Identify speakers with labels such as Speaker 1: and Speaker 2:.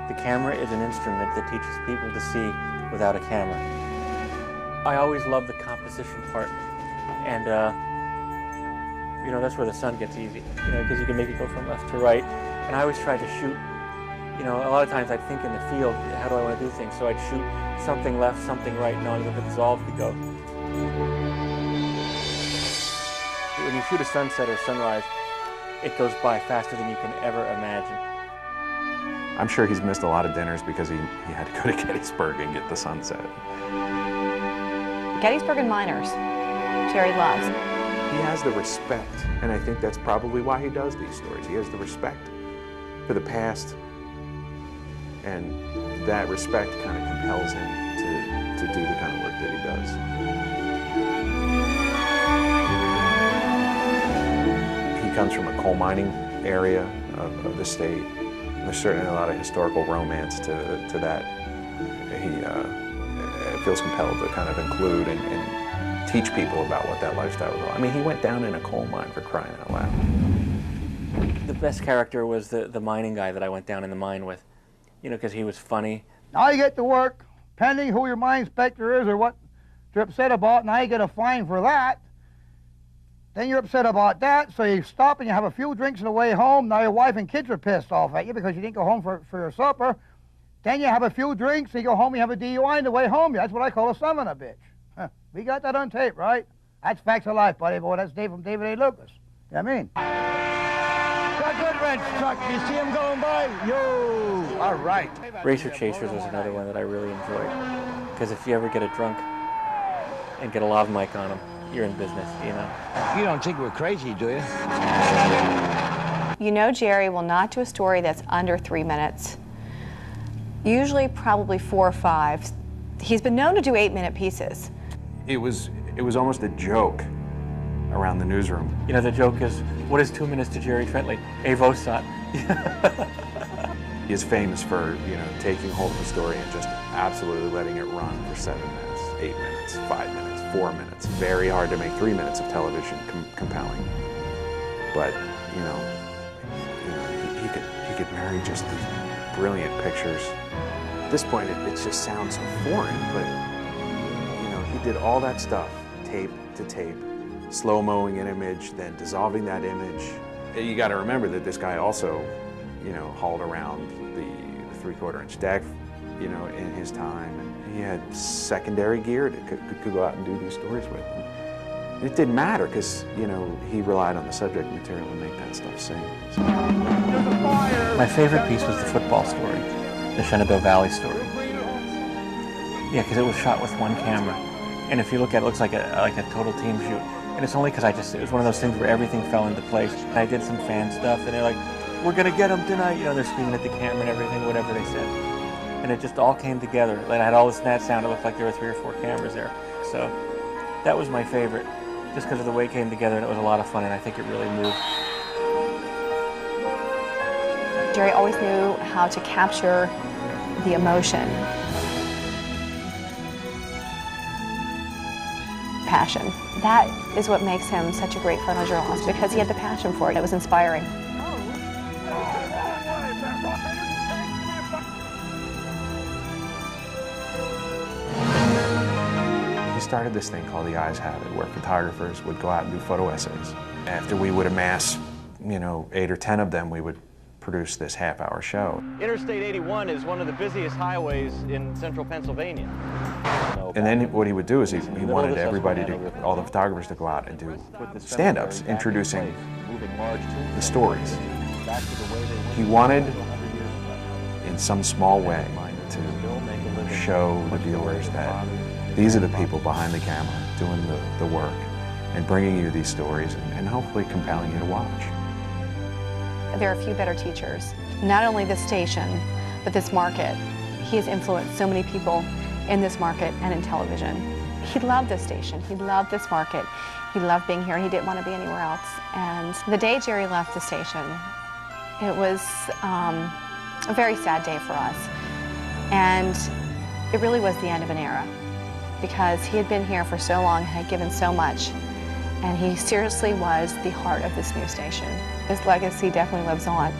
Speaker 1: The camera is an instrument that teaches people to see without a camera. I always love the composition part, and you know, that's where the sun gets easy, you know, because you can make it go from left to right. And I always try to shoot, you know, a lot of times I'd think in the field, how do I want to do things? So I'd shoot something left, something right, knowing that the dissolve could go. When you shoot a sunset or sunrise, it goes by faster than you can ever imagine.
Speaker 2: I'm sure he's missed a lot of dinners because he had to go to Gettysburg and get the sunset.
Speaker 3: Gettysburg and miners, Jerry loves.
Speaker 2: He has the respect, and I think that's probably why he does these stories. He has the respect for the past, and that respect kind of compels him to do the kind of work that he does. He comes from a coal mining area of the state. There's certainly a lot of historical romance to that. He feels compelled to kind of include and teach people about what that lifestyle was all. I mean, he went down in a coal mine, for crying out loud.
Speaker 1: The best character was the mining guy that I went down in the mine with, you know, because he was funny.
Speaker 4: Now you get to work, pending who your mine inspector is or what you're upset about, now you get a fine for that. Then you're upset about that, so you stop and you have a few drinks on the way home. Now your wife and kids are pissed off at you because you didn't go home for your supper. Then you have a few drinks, and you go home, you have a DUI on the way home. That's what I call a son of a bitch. Huh. We got that on tape, right? That's facts of life, buddy boy. That's Dave from David A. Lucas. You know what I mean? Got good wrench truck. You see him going by? Yo! All right.
Speaker 1: Racer Chasers was another one that I really enjoyed. Because if you ever get a drunk and get a lav mic on him, you're in business, you know.
Speaker 5: You don't think we're crazy, do you?
Speaker 3: You know Jerry will not do a story that's under 3 minutes. Usually probably 4 or 5. He's been known to do 8-minute pieces.
Speaker 2: It was almost a joke around the newsroom.
Speaker 1: You know, the joke is, what is 2 minutes to Jerry Trently? A Vosat.
Speaker 2: He is famous for, you know, taking hold of a story and just absolutely letting it run for 7 minutes, 8 minutes, 5 minutes, 4 minutes. Very hard to make 3 minutes of television compelling. But, you know, he could marry just these brilliant pictures. At this point, it just sounds so foreign, but, you know, he did all that stuff, tape to tape, slow-moing an image, then dissolving that image. You got to remember that this guy also, you know, hauled around the 3/4-inch deck, you know, in his time. And he had secondary gear that could go out and do these stories with. And it didn't matter because, you know, he relied on the subject material to make that stuff sing. So.
Speaker 1: My favorite piece was the football story, the Shenandoah Valley story. Yeah, because it was shot with one camera. And if you look at it, it looks like a total team shoot. And it's only because it was one of those things where everything fell into place. And I did some fan stuff, and they're like, we're going to get him tonight. You know, they're screaming at the camera and everything, whatever they said. And it just all came together. Like, I had all this net sound. It looked like there were 3 or 4 cameras there. So that was my favorite, just because of the way it came together, and it was a lot of fun, and I think it really moved.
Speaker 3: Jerry always knew how to capture the emotion. Passion. That is what makes him such a great photojournalist, because he had the passion for it. It was inspiring.
Speaker 2: He started this thing called the Eyes Have It, where photographers would go out and do photo essays. After we would amass, you know, 8 or 10 of them, we would produce this half-hour show.
Speaker 6: Interstate 81 is one of the busiest highways in central Pennsylvania.
Speaker 2: And then what he would do is he wanted everybody all the photographers to go out and do stand-ups, introducing the stories. He wanted, in some small way, to show the viewers that these are the people behind the camera doing the work and bringing you these stories and hopefully compelling you to watch.
Speaker 3: There are few better teachers. Not only this station, but this market. He has influenced so many people in this market and in television. He loved this station. He loved this market. He loved being here, and he didn't want to be anywhere else. And the day Jerry left the station, it was a very sad day for us. And it really was the end of an era, because he had been here for so long, had given so much, and he seriously was the heart of this new station. His legacy definitely lives on.